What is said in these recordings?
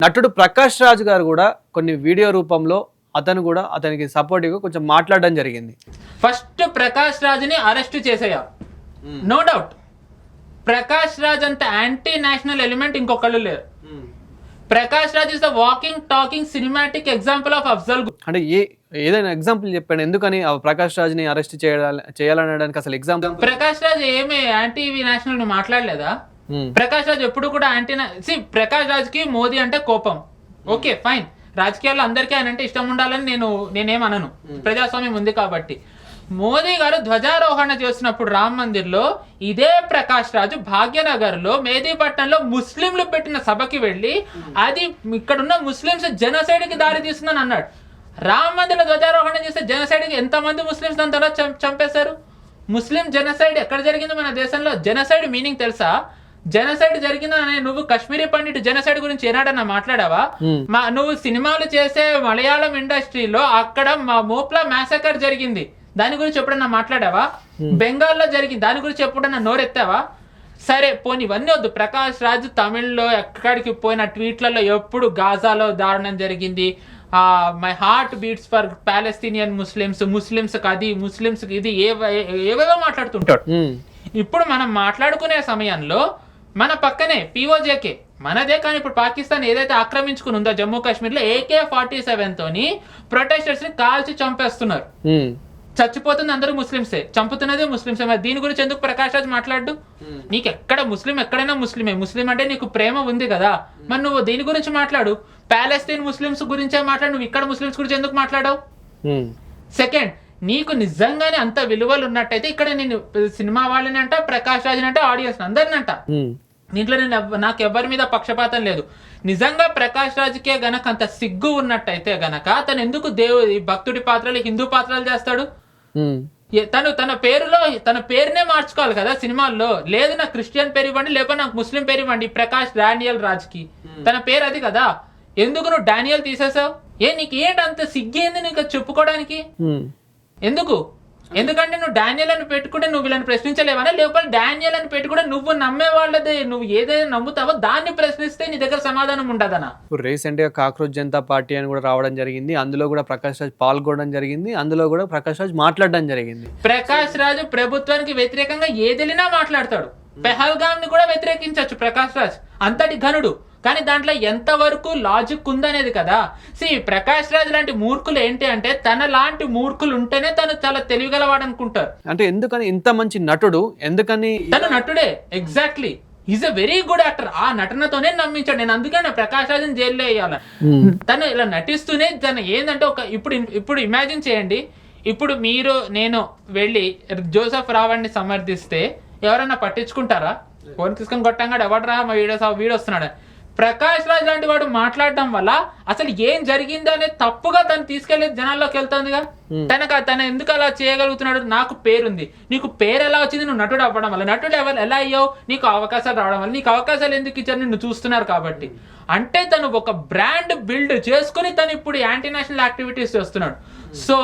నటుడు ప్రకాష్ రాజ్ గారు కూడా కొన్ని వీడియో రూపంలో అతనికి సపోర్టివ్గా కొంచెం మాట్లాడడం జరిగింది. ఫస్ట్ ప్రకాష్ రాజ్ని అరెస్ట్ చేసేయాలి, నో డౌట్. ప్రకాష్ రాజ్ అంత యాంటీ నేషనల్ ఎలిమెంట్ ఇంకొకళ్ళు లేరు. Prakash Raj is the walking talking cinematic example of Afzal Guru. అంటే ఏదైనా ఎగ్జాంపుల్ చెప్పండి, ఎందుకని ప్రకాష్ రాజ్ ని అరెస్ట్ చేయాలనడానికి అసలు ఎగ్జాంపుల్? ప్రకాష్ రాజ్ ఏమి యాంటీ నేషనల్ మాట్లాడలేదా? ప్రకాష్ రాజ్ ఎప్పుడు కూడా ప్రకాష్ రాజ్ కి మోదీ అంటే కోపం, ఓకే ఫైన్. రాజకీయాల్లో అందరికీ ఆయన అంటే ఇష్టం ఉండాలని నేనేమనను, ప్రజాస్వామ్యం ఉంది కాబట్టి. మోదీ గారు ధ్వజారోహణ చేస్తున్నప్పుడు రామ్ మందిర్ లో ఇదే ప్రకాష్ రాజు భాగ్యనగర్ లో మేదీపట్నంలో ముస్లింలు పెట్టిన సభకి వెళ్ళి అది ఇక్కడున్న ముస్లింస్ జనసైడ్ కి దారి తీస్తుందని అన్నాడు. రామ్ మందిర్ లో ధ్వజారోహణ చేస్తే జనసైడ్ కి ఎంతమంది ముస్లింస్ దాని తర్వాత చంపేశారు? ముస్లిం జనసైడ్ ఎక్కడ జరిగింది మన దేశంలో? జనసైడ్ మీనింగ్ తెలుసా? జనసైడ్ జరిగిందని నువ్వు కాశ్మీరీ పండిట్ జనసైడ్ గురించి ఏనాడన్నా మాట్లాడావా? నువ్వు సినిమాలు చేసే మలయాళం ఇండస్ట్రీలో అక్కడ మోప్లా మ్యాసకర్ జరిగింది, దాని గురించి ఎప్పుడన్నా మాట్లాడావా? బెంగాల్లో జరిగింది, దాని గురించి ఎప్పుడన్నా నోరెత్తావా? సరే పోనీ ఇవన్నీ వద్దు. ప్రకాష్ రాజ్ తమిళ్లో ఎక్కడికి పోయిన ట్వీట్లలో ఎప్పుడు గాజాలో దారుణం జరిగింది, my heart beats for Palestinian Muslims అది ముస్లిమ్స్ ఇది ఏవేవో మాట్లాడుతుంటాడు. ఇప్పుడు మనం మాట్లాడుకునే సమయంలో మన పక్కనే పిఓజేకే మనదే, కానీ ఇప్పుడు పాకిస్తాన్ ఏదైతే ఆక్రమించుకుని ఉందో జమ్మూ కాశ్మీర్ లో AK-47 తోని ప్రొటెస్టర్స్ ని కాల్చి చంపేస్తున్నారు. చచ్చిపోతుంది అందరూ ముస్లింసే, చంపుతున్నదే ముస్లింసే. మరి దీని గురించి ఎందుకు ప్రకాష్ రాజ్ మాట్లాడు? నీకు ఎక్కడ ఎక్కడైనా ముస్లిమే. ముస్లిం అంటే నీకు ప్రేమ ఉంది కదా, మరి నువ్వు దీని గురించి మాట్లాడు. పాలస్తీన్ ముస్లింస్ గురించే మాట్లాడు, నువ్వు ఇక్కడ ముస్లింస్ గురించి ఎందుకు మాట్లాడవు? సెకండ్, నీకు నిజంగానే అంత విలువలు ఉన్నట్టయితే ఇక్కడ నేను సినిమా వాళ్ళని అంట, ప్రకాష్ రాజ్ అంటే, ఆడియన్స్ అందరిని అంట. దీంట్లో నాకు ఎవరి మీద పక్షపాతం లేదు. నిజంగా ప్రకాష్ రాజ్కే గనక అంత సిగ్గు ఉన్నట్టయితే గనక తను ఎందుకు భక్తుడి పాత్రలు హిందూ పాత్రలు చేస్తాడు? తన పేరునే మార్చుకోవాలి కదా సినిమాల్లో. లేదు నాకు క్రిస్టియన్ పేరు ఇవ్వండి, లేకపోతే నాకు ముస్లిం పేరు ఇవ్వండి. ప్రకాష్ డానియల్ రాజ్ కి తన పేరు అది కదా, ఎందుకు నువ్వు డానియల్ తీసేసావు? నీకు ఏంటి అంత సిగ్గేంది నీకు చెప్పుకోవడానికి? ఎందుకంటే నువ్వు డానియల్ అని పెట్టుకుంటే నువ్వు వీళ్ళని ప్రశ్నించలేవనా? లేకపోతే డానియల్ అని పెట్టుకుంటే నువ్వు నమ్మే వాళ్ళదే, నువ్వు ఏదైనా నమ్ముతావో దాన్ని ప్రశ్నిస్తే నీ దగ్గర సమాధానం ఉండదనా? రీసెంట్ గా కాక్రోచ్ జనతా పార్టీ అని కూడా రావడం జరిగింది, అందులో కూడా ప్రకాష్ రాజ్ పాల్గొనడం జరిగింది, అందులో కూడా ప్రకాష్ రాజ్ మాట్లాడడం జరిగింది. ప్రకాష్ రాజ్ ప్రభుత్వానికి వ్యతిరేకంగా ఏదైనా మాట్లాడతాడు. పెహల్గామ్ ని కూడా వ్యతిరేకించవచ్చు ప్రకాష్ రాజ్, అంతటి ఘనుడు. కానీ దాంట్లో ఎంతవరకు లాజిక్ ఉందనేది కదా. ప్రకాష్ రాజ్ లాంటి మూర్ఖులు ఏంటి అంటే, తన లాంటి మూర్ఖులు ఉంటేనే తను చాలా తెలివిగలవాడు అనుకుంటారు. అంటే ఎందుకని ఇంత మంచి నటుడు, ఎందుకని తను నటుడే, exactly is a very good actor. ఆ నటనతోనే నమ్మించాడు. నేను అందుకే ప్రకాష్ రాజ్ని జైల్లో వేయాలి. తను ఇలా నటిస్తూనే తను ఏంటంటే ఇప్పుడు ఇమాజిన్ చేయండి, ఇప్పుడు మీరు నేను వెళ్ళి జోసెఫ్ రావణ్ని సమర్థిస్తే ఎవరన్నా పట్టించుకుంటారా? ఫోన్ తీసుకొని కొట్టంగా ఎవడరా మా వీడియో వస్తున్నాడు. ప్రకాష్ రాజ్ లాంటి వాడు మాట్లాడడం వల్ల అసలు ఏం జరిగింది అనేది తప్పుగా తను తీసుకెళ్లి జనాల్లోకి వెళ్తుందిగా. తను ఎందుకు అలా చేయగలుగుతున్నాడు? నాకు పేరుంది, నీకు పేరు ఎలా వచ్చింది? నువ్వు నటుడు అవ్వడం వల్ల. నటుడు ఎలా అయ్యావు? నీకు అవకాశాలు రావడం వల్ల. నీకు అవకాశాలు ఎందుకు ఇచ్చారు? నిన్ను చూస్తున్నారు కాబట్టి. అంటే తను ఒక బ్రాండ్ బిల్డ్ చేసుకుని తను ఇప్పుడు యాంటీ నేషనల్ యాక్టివిటీస్ చేస్తున్నాడు. సో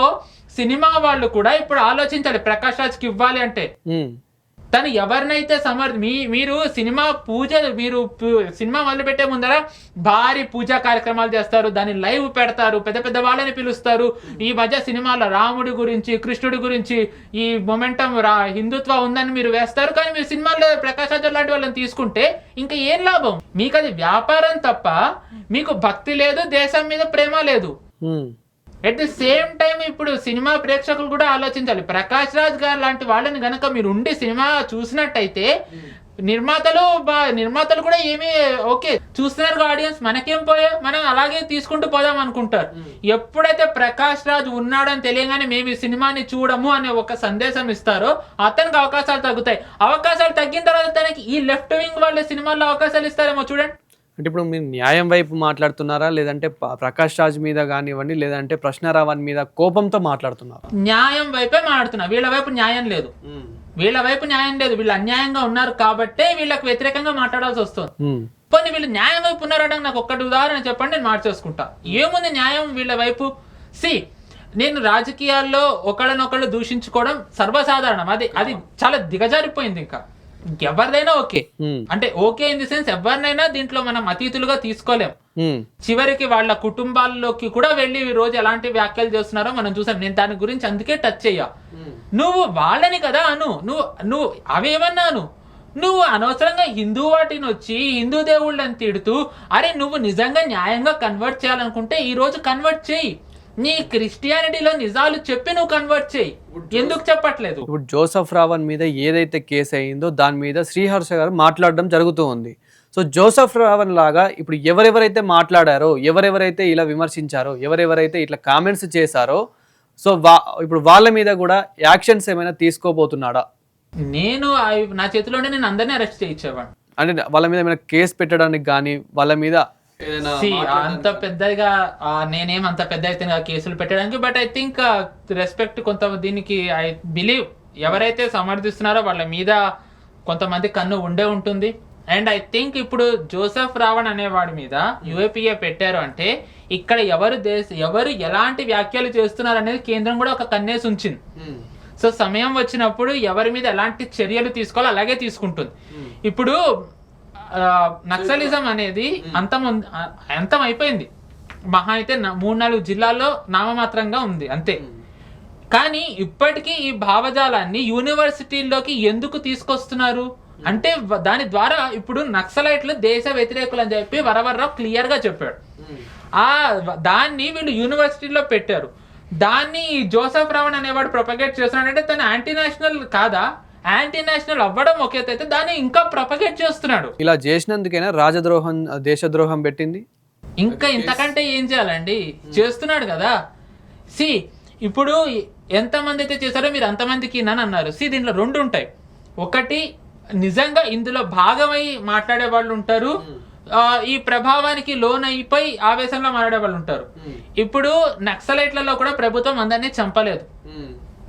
సినిమా వాళ్ళు కూడా ఇప్పుడు ఆలోచించాలి, ప్రకాష్ రాజ్కి ఇవ్వాలి అంటే తను ఎవరినైతే మీరు సినిమా మొదలు పెట్టే ముందర భారీ పూజా కార్యక్రమాలు చేస్తారు, దాన్ని లైవ్ పెడతారు, పెద్ద పెద్ద వాళ్ళని పిలుస్తారు. ఈ మధ్య సినిమాలో రాముడి గురించి కృష్ణుడి గురించి ఈ మొమెంటం హిందుత్వ ఉందని మీరు వేస్తారు. కానీ మీరు సినిమాల్లో ప్రకాష్ రాజ్ లాంటి వాళ్ళని తీసుకుంటే ఇంకా ఏం లాభం? మీకు అది వ్యాపారం తప్ప మీకు భక్తి లేదు, దేశం మీద ప్రేమ లేదు. ఎట్ ది సేమ్ టైం ఇప్పుడు సినిమా ప్రేక్షకులు కూడా ఆలోచించాలి. ప్రకాష్ రాజ్ గారు లాంటి వాళ్ళని గనక మీరు ఉండి సినిమా చూసినట్టయితే నిర్మాతలు కూడా ఏమీ ఓకే చూస్తున్నారు, ఆడియన్స్ మనకేం మనం అలాగే తీసుకుంటూ పోదాం అనుకుంటారు. ఎప్పుడైతే ప్రకాష్ రాజ్ ఉన్నాడని తెలియగానే మేము ఈ సినిమాని చూడము అనే ఒక సందేశం ఇస్తారో అతనికి అవకాశాలు తగ్గుతాయి. అవకాశాలు తగ్గిన తర్వాత తనకి ఈ లెఫ్ట్ వింగ్ వాళ్ళ సినిమాల్లో అవకాశాలు ఇస్తారేమో చూడండి. అంటే ఇప్పుడు మీరు న్యాయం వైపు మాట్లాడుతున్నారా, లేదంటే ప్రకాష్ రాజ్ మీద కానివ్వండి, లేదంటే ప్రశ్నారావణ్ మీద కోపంతో మాట్లాడుతున్నారా? న్యాయం వైపే మాట్లాడుతున్నా. వీళ్ళ వైపు న్యాయం లేదు, వీళ్ళు అన్యాయంగా ఉన్నారు కాబట్టే వీళ్ళకి వ్యతిరేకంగా మాట్లాడాల్సి వస్తుంది. పోనీ వీళ్ళు న్యాయం వైపు ఉన్నారట, నాకు ఒక్కటి ఉదాహరణ చెప్పండి, నేను మార్చేసుకుంటా. ఏముంది న్యాయం వీళ్ళ వైపు? నేను రాజకీయాల్లో ఒకళ్ళనొకళ్ళు దూషించుకోవడం సర్వసాధారణం, అది చాలా దిగజారిపోయింది. ఇంకా ఎవరిదైనా ఓకే, అంటే ఓకే ఇన్ ది సెన్స్ ఎవరినైనా దీంట్లో మనం అతిథులుగా తీసుకోలేం. చివరికి వాళ్ళ కుటుంబాల్లోకి కూడా వెళ్ళి ఈ రోజు ఎలాంటి వ్యాఖ్యలు చేస్తున్నారో మనం చూసాం. నేను దాని గురించి అందుకే టచ్ చెయ్యా. నువ్వు వాళ్ళని కదా అను, నువ్వు అవేమన్నాను, నువ్వు అనవసరంగా హిందూ వాటిని వచ్చి హిందూ దేవుళ్ళని తిడుతూ, అరే నువ్వు నిజంగా న్యాయంగా కన్వర్ట్ చేయాలనుకుంటే ఈ రోజు కన్వర్ట్ చేయి, నీ క్రిస్టియానిటీలో నిజాలు చెప్పి నువ్వు కన్వర్ట్ చేయి, ఎందుకు చెప్పట్లేదు? ఇప్పుడు జోసెఫ్ రావణ్ మీద ఏదైతే కేసు అయిందో దాని మీద శ్రీహర్ష గారు మాట్లాడడం జరుగుతూ ఉంది. సో జోసెఫ్ రావణ్ లాగా ఇప్పుడు ఎవరెవరైతే మాట్లాడారో, ఎవరెవరైతే ఇలా విమర్శించారో, ఎవరెవరైతే ఇట్లా కామెంట్స్ చేశారో, సో ఇప్పుడు వాళ్ళ మీద కూడా యాక్షన్స్ ఏమైనా తీసుకోబోతున్నాడా? నేను నా చేతిలోనే నేను అందరినీ అరెస్ట్ చేయించేవాడు. అంటే వాళ్ళ మీద ఏమైనా కేసు పెట్టడానికి కానీ వాళ్ళ మీద అంత పెద్దగా నేనేం అంత పెద్ద అయితే కేసులు పెట్టడానికి, బట్ ఐ థింక్ రెస్పెక్ట్ కొంత దీనికి ఐ బిలీవ్ ఎవరైతే సమర్థిస్తున్నారో వాళ్ళ మీద కొంతమంది కన్ను ఉండే ఉంటుంది. అండ్ ఐ థింక్ ఇప్పుడు జోసెఫ్ రావణ్ అనేవాడి మీద యూఏపీఏ పెట్టారు అంటే ఇక్కడ ఎవరు ఎలాంటి వ్యాఖ్యలు చేస్తున్నారు అనేది కేంద్రం కూడా ఒక కన్నేసి ఉంచింది. సో సమయం వచ్చినప్పుడు ఎవరి మీద ఎలాంటి చర్యలు తీసుకోవాలో అలాగే తీసుకుంటుంది. ఇప్పుడు నక్సలిజం అనేది అంతం అయిపోయింది. మహా అయితే 3-4 జిల్లాల్లో నామమాత్రంగా ఉంది అంతే. కానీ ఇప్పటికీ ఈ భావజాలాన్ని యూనివర్సిటీల్లోకి ఎందుకు తీసుకొస్తున్నారు అంటే దాని ద్వారా ఇప్పుడు నక్సలైట్లు దేశ వ్యతిరేకులు అని చెప్పి వరవర్రావు క్లియర్ గా చెప్పాడు. దాన్ని వీళ్ళు యూనివర్సిటీలో పెట్టారు. దాన్ని జోసెఫ్ రావణ్ అనేవాడు ప్రొపగేట్ చేస్తున్నాడంటే తను యాంటీ నేషనల్ కాదా? యాంటీ నేషనల్ అవ్వడం ఒకే అయితే దాన్ని ఇంకా ప్రొపగేట్ చేస్తున్నాడు. ఇలా చేసినందుకైనా రాజద్రోహం దేశద్రోహం పెట్టింది. ఇంకా ఇంతకంటే ఏం చేయాలండి? చేస్తున్నాడు కదా. ఇప్పుడు ఎంతమంది అయితే చేశారో మీరు అంతమందికి నన్ను అన్నారు. దీంట్లో 2 ఉంటాయి. ఒకటి నిజంగా ఇందులో భాగమై మాట్లాడే వాళ్ళు ఉంటారు, ఈ ప్రభావానికి లోన్ అయిపోయి ఆవేశంలో మాట్లాడే వాళ్ళు ఉంటారు. ఇప్పుడు నక్సలైట్లలో కూడా ప్రభుత్వం అందరినీ చంపలేదు.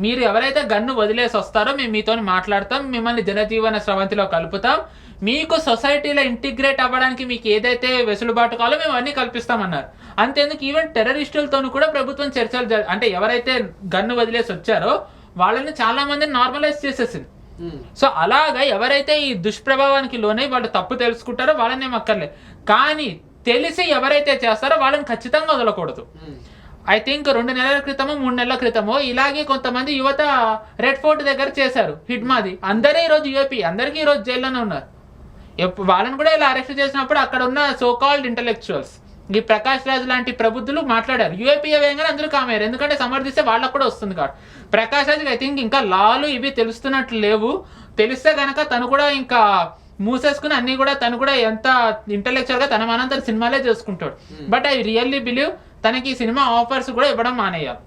మీరు ఎవరైతే గన్ను వదిలేసి వస్తారో మేము మీతో మాట్లాడతాం, మిమ్మల్ని జనజీవన స్రవంతిలో కలుపుతాం, మీకు సొసైటీలో ఇంటిగ్రేట్ అవ్వడానికి మీకు ఏదైతే వెసులుబాటు కావాలో మేము అన్ని కల్పిస్తామన్నారు. అంతేందుకు ఈవెన్ టెర్రరిస్టులతో కూడా ప్రభుత్వం చర్చలు అంటే ఎవరైతే గన్ను వదిలేసి వచ్చారో వాళ్ళని చాలా మందిని నార్మలైజ్ చేసేసింది. సో అలాగా ఎవరైతే ఈ దుష్ప్రభావానికి లోనై వాళ్ళు తప్పు తెలుసుకుంటారో వాళ్ళని అక్కర్లేదు, కానీ తెలిసి ఎవరైతే చేస్తారో వాళ్ళని ఖచ్చితంగా వదలకూడదు. ఐ థింక్ 2 నెలల క్రితమో 3 నెలల క్రితమో ఇలాగే కొంతమంది యువత రెడ్ ఫోర్ట్ దగ్గర చేశారు హిడ్మాది. అందరూ ఈరోజు యూఏపీ, అందరికీ ఈరోజు జైల్లోనే ఉన్నారు. వాళ్ళని కూడా ఇలా అరెస్ట్ చేసినప్పుడు అక్కడ ఉన్న సో కాల్డ్ ఇంటలెక్చువల్స్ ఈ ప్రకాష్ రాజ్ లాంటి ప్రబుద్ధులు మాట్లాడారు. యూఏపీఏ వేయంగానే అందరూ కామయ్యారు, ఎందుకంటే సమర్థిస్తే వాళ్ళకు కూడా వస్తుంది కాబట్టి. ప్రకాష్ రాజ్ ఐ థింక్ ఇంకా లాలు ఇవి తెలుస్తున్నట్లు లేవు. తెలిస్తే గనక తను కూడా ఇంకా మూసేసుకుని అన్ని కూడా తను కూడా ఎంత ఇంటలెక్చువల్ గా తన మనంతరం సినిమాలే చేసుకుంటాడు. బట్ ఐ రియల్లీ బిలీవ్ తనకి ఈ సినిమా ఆఫర్స్ కూడా ఇవ్వడం మానేయాలి.